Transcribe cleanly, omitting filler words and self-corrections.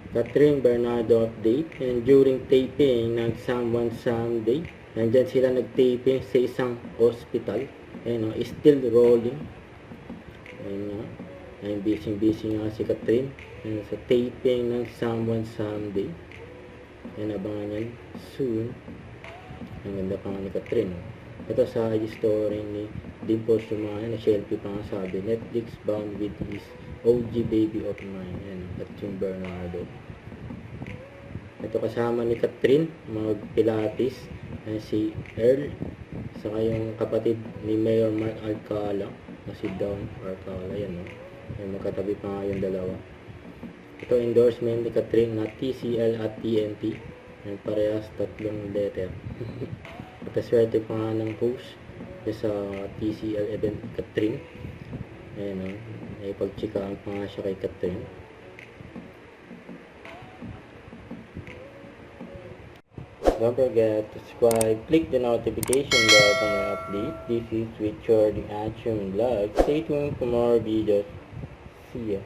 Catherine Bernardo update. And during taping ng Someone Someday, nandyan sila nag-taping sa isang hospital. Ayan, still rolling. Ayan, ayun, busy nga si Catherine. Ayan, sa taping ng Someone Someday. Ayan, abangan yan soon. Ang ganda pa nga ni Catherine. Ito sa IG story ni Dimple Sumaya, na-selfie pa nga sabi, Netflix bound with his OG baby of mine. Ayan, at yung Bernardo. Ito kasama ni Catherine, mag-pilates. Ayan, si Earl, saka yung kapatid ni Mayor Mark Alcala, na si Don Alcala. Yan, no? Ayan, magkatabi pa nga yung dalawa. Ito endorsement ni Catherine na TCL at TNT. Ayan, parehas tatlong letter. Pagkaswerte pa nga ng host sa TCL event ni Catherine. Ayan, no? Ay pagtsikaan pa nga siya kay Catherine. Don't forget to subscribe, click the notification bell for more update. This is with your Action Vlog. Stay tuned for more videos. See ya.